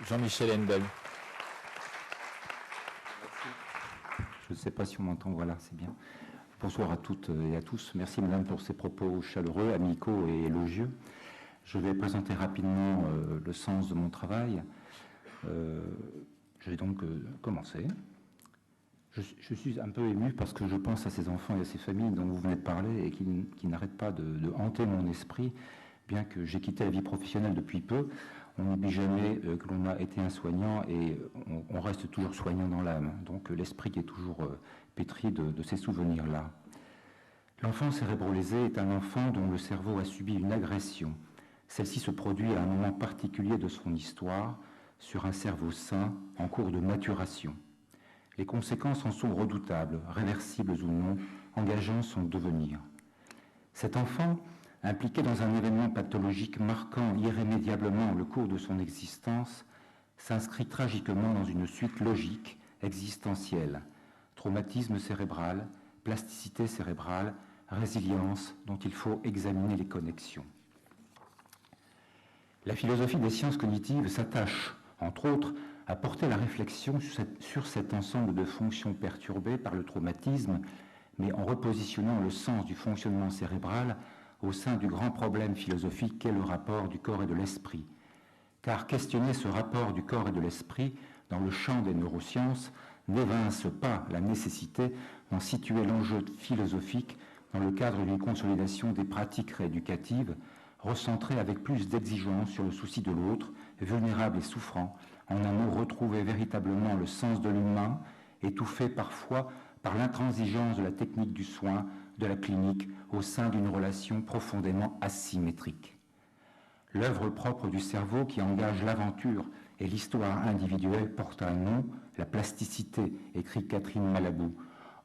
Jean-Michel Hendel. Je ne sais pas si on m'entend, voilà, c'est bien. Bonsoir à toutes et à tous. Merci Madame pour ces propos chaleureux, amicaux et élogieux. Je vais présenter rapidement le sens de mon travail. Je vais donc commencer. Je suis un peu ému parce que je pense à ces enfants et à ces familles dont vous venez de parler et qui n'arrêtent pas de hanter mon esprit, bien que j'ai quitté la vie professionnelle depuis peu. On n'oublie jamais que l'on a été un soignant et on reste toujours soignant dans l'âme. Donc l'esprit est toujours pétri de ces souvenirs-là. L'enfant cérébrolésé est un enfant dont le cerveau a subi une agression. Celle-ci se produit à un moment particulier de son histoire, sur un cerveau sain en cours de maturation. Les conséquences en sont redoutables, réversibles ou non, engageant son devenir. Cet enfant, impliqué dans un événement pathologique marquant irrémédiablement le cours de son existence, s'inscrit tragiquement dans une suite logique, existentielle. Traumatisme cérébral, plasticité cérébrale, résilience dont il faut examiner les connexions. La philosophie des sciences cognitives s'attache, entre autres, à porter la réflexion sur cet ensemble de fonctions perturbées par le traumatisme, mais en repositionnant le sens du fonctionnement cérébral au sein du grand problème philosophique qu'est le rapport du corps et de l'esprit. Car questionner ce rapport du corps et de l'esprit dans le champ des neurosciences n'évince pas la nécessité d'en situer l'enjeu philosophique dans le cadre d'une consolidation des pratiques rééducatives, recentrées avec plus d'exigence sur le souci de l'autre, vulnérable et souffrant, en un mot retrouver véritablement le sens de l'humain, étouffé parfois par l'intransigeance de la technique du soin, de la clinique, au sein d'une relation profondément asymétrique. L'œuvre propre du cerveau qui engage l'aventure et l'histoire individuelle porte un nom, la plasticité, écrit Catherine Malabou.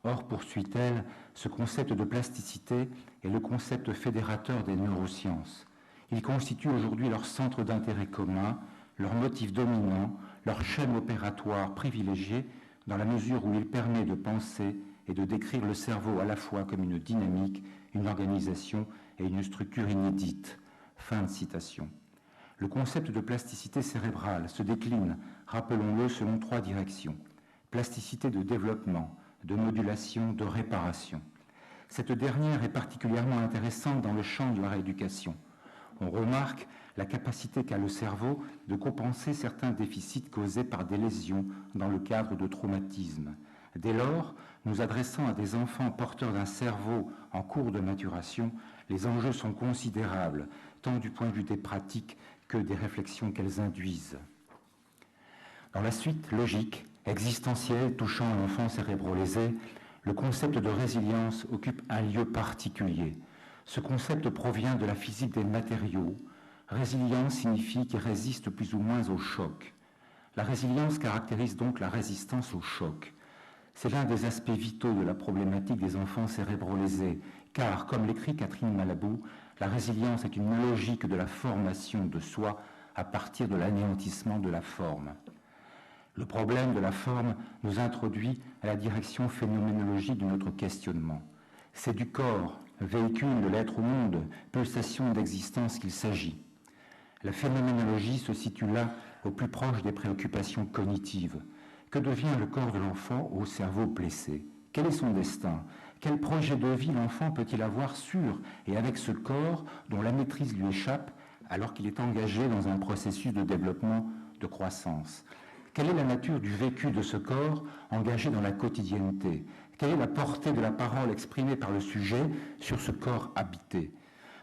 Or, poursuit-elle, ce concept de plasticité est le concept fédérateur des neurosciences. Il constitue aujourd'hui leur centre d'intérêt commun, leur motif dominant, leur chaîne opératoire privilégiée, dans la mesure où il permet de penser et de décrire le cerveau à la fois comme une dynamique, une organisation et une structure inédite. Fin de citation. Le concept de plasticité cérébrale se décline, rappelons-le, selon 3 directions. Plasticité de développement, de modulation, de réparation. Cette dernière est particulièrement intéressante dans le champ de la rééducation. On remarque la capacité qu'a le cerveau de compenser certains déficits causés par des lésions dans le cadre de traumatismes. Dès lors, nous adressant à des enfants porteurs d'un cerveau en cours de maturation, les enjeux sont considérables, tant du point de vue des pratiques que des réflexions qu'elles induisent. Dans la suite logique, existentielle, touchant l'enfant cérébrolésé, le concept de résilience occupe un lieu particulier. Ce concept provient de la physique des matériaux. Résilience signifie qu'il résiste plus ou moins au choc. La résilience caractérise donc la résistance au choc. C'est l'un des aspects vitaux de la problématique des enfants cérébrolésés, car, comme l'écrit Catherine Malabou, la résilience est une logique de la formation de soi à partir de l'anéantissement de la forme. Le problème de la forme nous introduit à la direction phénoménologique de notre questionnement. C'est du corps, véhicule de l'être au monde, pulsation d'existence qu'il s'agit. La phénoménologie se situe là au plus proche des préoccupations cognitives. Que devient le corps de l'enfant au cerveau blessé? Quel est son destin? Quel projet de vie l'enfant peut-il avoir sur et avec ce corps dont la maîtrise lui échappe alors qu'il est engagé dans un processus de développement, de croissance? Quelle est la nature du vécu de ce corps engagé dans la quotidienneté? Quelle est la portée de la parole exprimée par le sujet sur ce corps habité?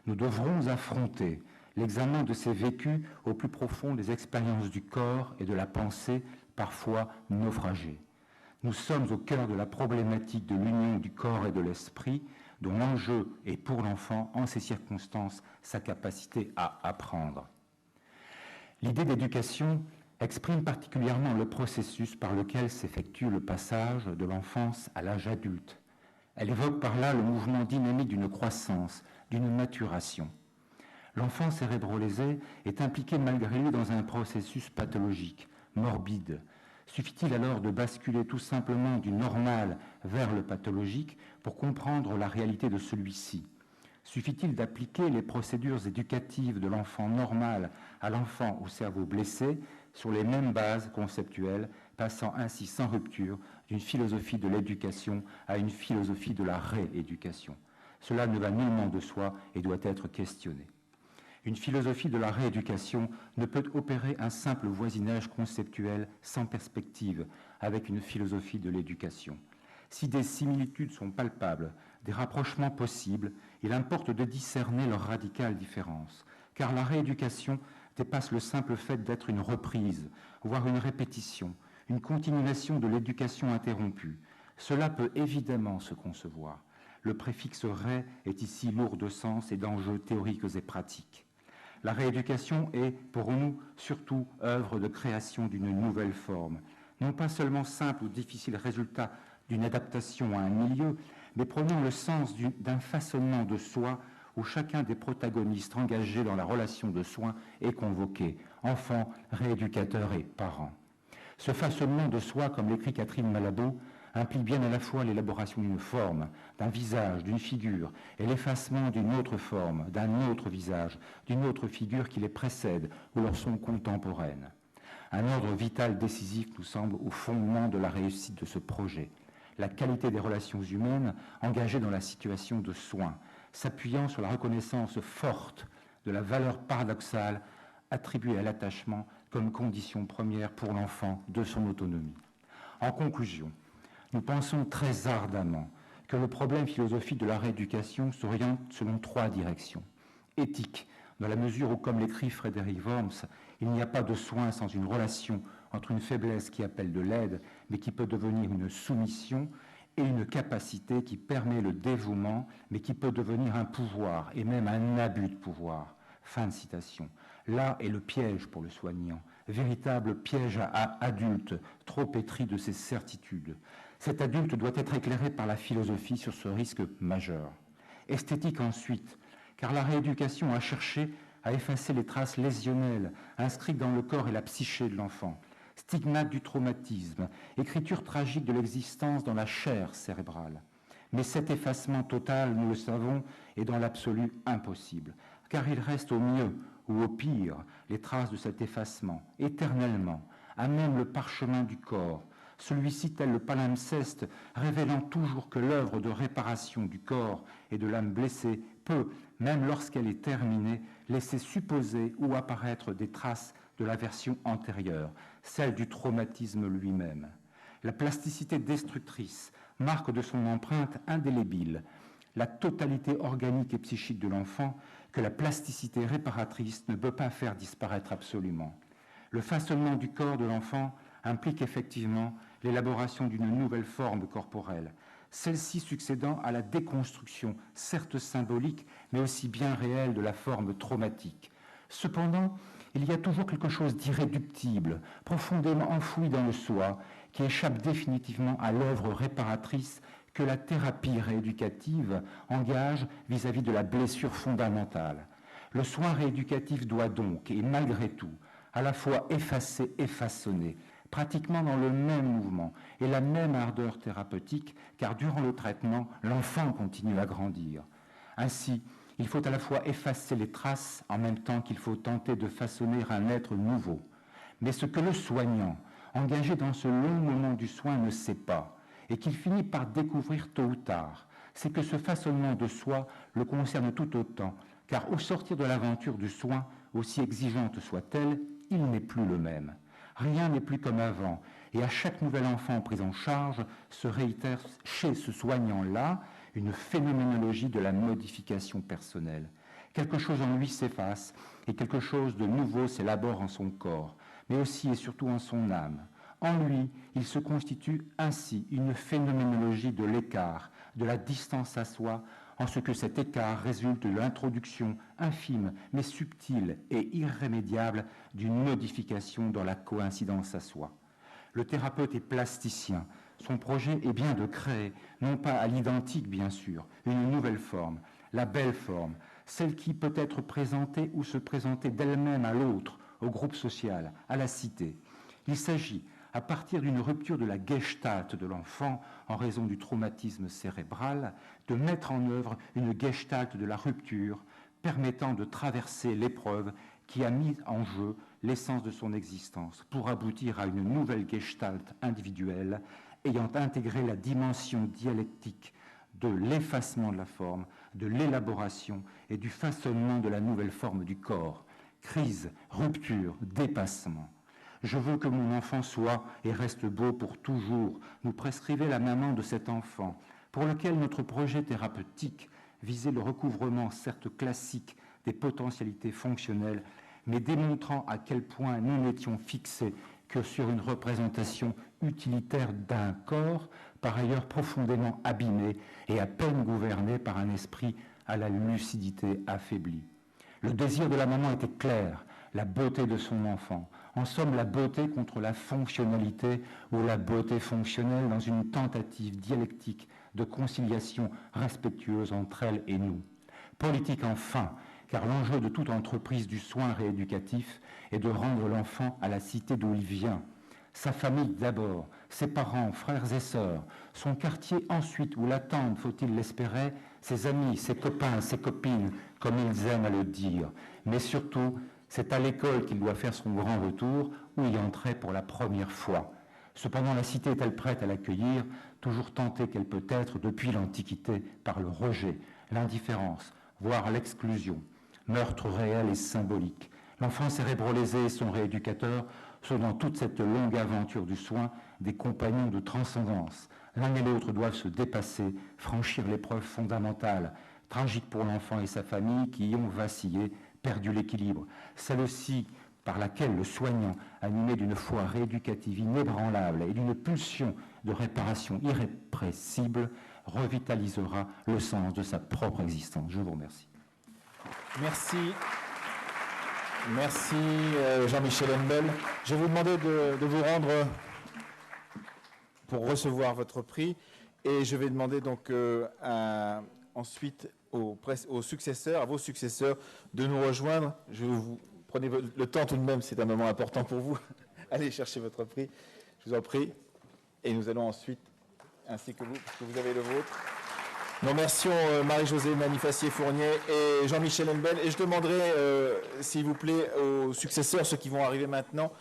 Nous devrons affronter l'examen de ces vécus au plus profond des expériences du corps et de la pensée, parfois naufragées. Nous sommes au cœur de la problématique de l'union du corps et de l'esprit, dont l'enjeu est pour l'enfant, en ces circonstances, sa capacité à apprendre. L'idée d'éducation exprime particulièrement le processus par lequel s'effectue le passage de l'enfance à l'âge adulte. Elle évoque par là le mouvement dynamique d'une croissance, d'une maturation. L'enfant cérébrolésé est impliqué malgré lui dans un processus pathologique, morbide. Suffit-il alors de basculer tout simplement du normal vers le pathologique pour comprendre la réalité de celui-ci? Suffit-il d'appliquer les procédures éducatives de l'enfant normal à l'enfant au cerveau blessé sur les mêmes bases conceptuelles, passant ainsi sans rupture d'une philosophie de l'éducation à une philosophie de la rééducation. Cela ne va nullement de soi et doit être questionné. Une philosophie de la rééducation ne peut opérer un simple voisinage conceptuel sans perspective avec une philosophie de l'éducation. Si des similitudes sont palpables, des rapprochements possibles, il importe de discerner leurs radicales différences, car la rééducation dépasse le simple fait d'être une reprise, voire une répétition, une continuation de l'éducation interrompue. Cela peut évidemment se concevoir. Le préfixe « ré » est ici lourd de sens et d'enjeux théoriques et pratiques. La rééducation est, pour nous, surtout œuvre de création d'une nouvelle forme, non pas seulement simple ou difficile résultat d'une adaptation à un milieu, mais prenant le sens d'un façonnement de soi où chacun des protagonistes engagés dans la relation de soins est convoqué, enfant, rééducateur et parent. Ce façonnement de soi, comme l'écrit Catherine Malabau, implique bien à la fois l'élaboration d'une forme, d'un visage, d'une figure, et l'effacement d'une autre forme, d'un autre visage, d'une autre figure qui les précède ou leur sont contemporaines. Un ordre vital décisif nous semble au fondement de la réussite de ce projet. La qualité des relations humaines engagées dans la situation de soins, s'appuyant sur la reconnaissance forte de la valeur paradoxale attribuée à l'attachement comme condition première pour l'enfant de son autonomie. En conclusion, nous pensons très ardemment que le problème philosophique de la rééducation s'oriente selon 3 directions. Éthique, dans la mesure où, comme l'écrit Frédéric Worms, il n'y a pas de soin sans une relation entre une faiblesse qui appelle de l'aide, mais qui peut devenir une soumission, et une capacité qui permet le dévouement, mais qui peut devenir un pouvoir, et même un abus de pouvoir. Fin de citation. Là est le piège pour le soignant, véritable piège à adulte, trop pétri de ses certitudes. Cet adulte doit être éclairé par la philosophie sur ce risque majeur. Esthétique ensuite, car la rééducation a cherché à effacer les traces lésionnelles inscrites dans le corps et la psyché de l'enfant. Stigmate du traumatisme, écriture tragique de l'existence dans la chair cérébrale. Mais cet effacement total, nous le savons, est dans l'absolu impossible, car il reste au mieux ou au pire les traces de cet effacement, éternellement, à même le parchemin du corps, celui-ci tel le palimpseste, révélant toujours que l'œuvre de réparation du corps et de l'âme blessée peut, même lorsqu'elle est terminée, laisser supposer ou apparaître des traces de la version antérieure, celle du traumatisme lui-même. La plasticité destructrice marque de son empreinte indélébile la totalité organique et psychique de l'enfant que la plasticité réparatrice ne peut pas faire disparaître absolument. Le façonnement du corps de l'enfant implique effectivement l'élaboration d'une nouvelle forme corporelle, celle-ci succédant à la déconstruction, certes symbolique, mais aussi bien réelle de la forme traumatique. Cependant, il y a toujours quelque chose d'irréductible, profondément enfoui dans le soi, qui échappe définitivement à l'œuvre réparatrice que la thérapie rééducative engage vis-à-vis de la blessure fondamentale. Le soin rééducatif doit donc, et malgré tout, à la fois effacer et façonner, pratiquement dans le même mouvement et la même ardeur thérapeutique, car durant le traitement, l'enfant continue à grandir. Ainsi, il faut à la fois effacer les traces en même temps qu'il faut tenter de façonner un être nouveau. Mais ce que le soignant, engagé dans ce long moment du soin, ne sait pas, et qu'il finit par découvrir tôt ou tard, c'est que ce façonnement de soi le concerne tout autant, car au sortir de l'aventure du soin, aussi exigeante soit-elle, il n'est plus le même. Rien n'est plus comme avant, et à chaque nouvel enfant pris en charge se réitère chez ce soignant-là une phénoménologie de la modification personnelle. Quelque chose en lui s'efface, et quelque chose de nouveau s'élabore en son corps, mais aussi et surtout en son âme. En lui, il se constitue ainsi une phénoménologie de l'écart, de la distance à soi, en ce que cet écart résulte de l'introduction infime mais subtile et irrémédiable d'une modification dans la coïncidence à soi. Le thérapeute est plasticien. Son projet est bien de créer, non pas à l'identique bien sûr, une nouvelle forme, la belle forme, celle qui peut être présentée ou se présenter d'elle-même à l'autre, au groupe social, à la cité. Il s'agit, à partir d'une rupture de la gestalt de l'enfant en raison du traumatisme cérébral, de mettre en œuvre une gestalt de la rupture permettant de traverser l'épreuve qui a mis en jeu l'essence de son existence pour aboutir à une nouvelle gestalt individuelle ayant intégré la dimension dialectique de l'effacement de la forme, de l'élaboration et du façonnement de la nouvelle forme du corps. Crise, rupture, dépassement. Je veux que mon enfant soit et reste beau pour toujours, nous prescrivait la maman de cet enfant, pour lequel notre projet thérapeutique visait le recouvrement certes classique des potentialités fonctionnelles, mais démontrant à quel point nous n'étions fixés que sur une représentation utilitaire d'un corps, par ailleurs profondément abîmé et à peine gouverné par un esprit à la lucidité affaiblie. Le désir de la maman était clair, la beauté de son enfant. En somme, la beauté contre la fonctionnalité ou la beauté fonctionnelle dans une tentative dialectique de conciliation respectueuse entre elle et nous. Politique enfin, car l'enjeu de toute entreprise du soin rééducatif est de rendre l'enfant à la cité d'où il vient. Sa famille d'abord, ses parents, frères et sœurs, son quartier ensuite où l'attendent, faut-il l'espérer, ses amis, ses copains, ses copines, comme ils aiment à le dire. Mais surtout, c'est à l'école qu'il doit faire son grand retour, où il entrait pour la première fois. Cependant, la cité est-elle prête à l'accueillir, toujours tentée qu'elle peut être depuis l'Antiquité par le rejet, l'indifférence, voire l'exclusion, meurtre réel et symbolique. L'enfant cérébrolésé et son rééducateur sont dans toute cette longue aventure du soin des compagnons de transcendance. L'un et l'autre doivent se dépasser, franchir l'épreuve fondamentale, tragique pour l'enfant et sa famille qui y ont vacillé, perdu l'équilibre. Celle-ci par laquelle le soignant, animé d'une foi rééducative inébranlable et d'une pulsion de réparation irrépressible, revitalisera le sens de sa propre existence. Je vous remercie. Merci. Merci Jean-Michel Henbel. Je vais vous demander de vous rendre pour recevoir votre prix et je vais demander donc ensuite aux successeurs, à vos successeurs de nous rejoindre. Je vous prenez le temps tout de même, c'est un moment important pour vous. Allez chercher votre prix, je vous en prie. Et nous allons ensuite, ainsi que vous, parce que vous avez le vôtre. Nous remercions Marie-Josée Manifacier-Fournier et Jean-Michel Henbel. Et je demanderai, s'il vous plaît, aux successeurs, ceux qui vont arriver maintenant,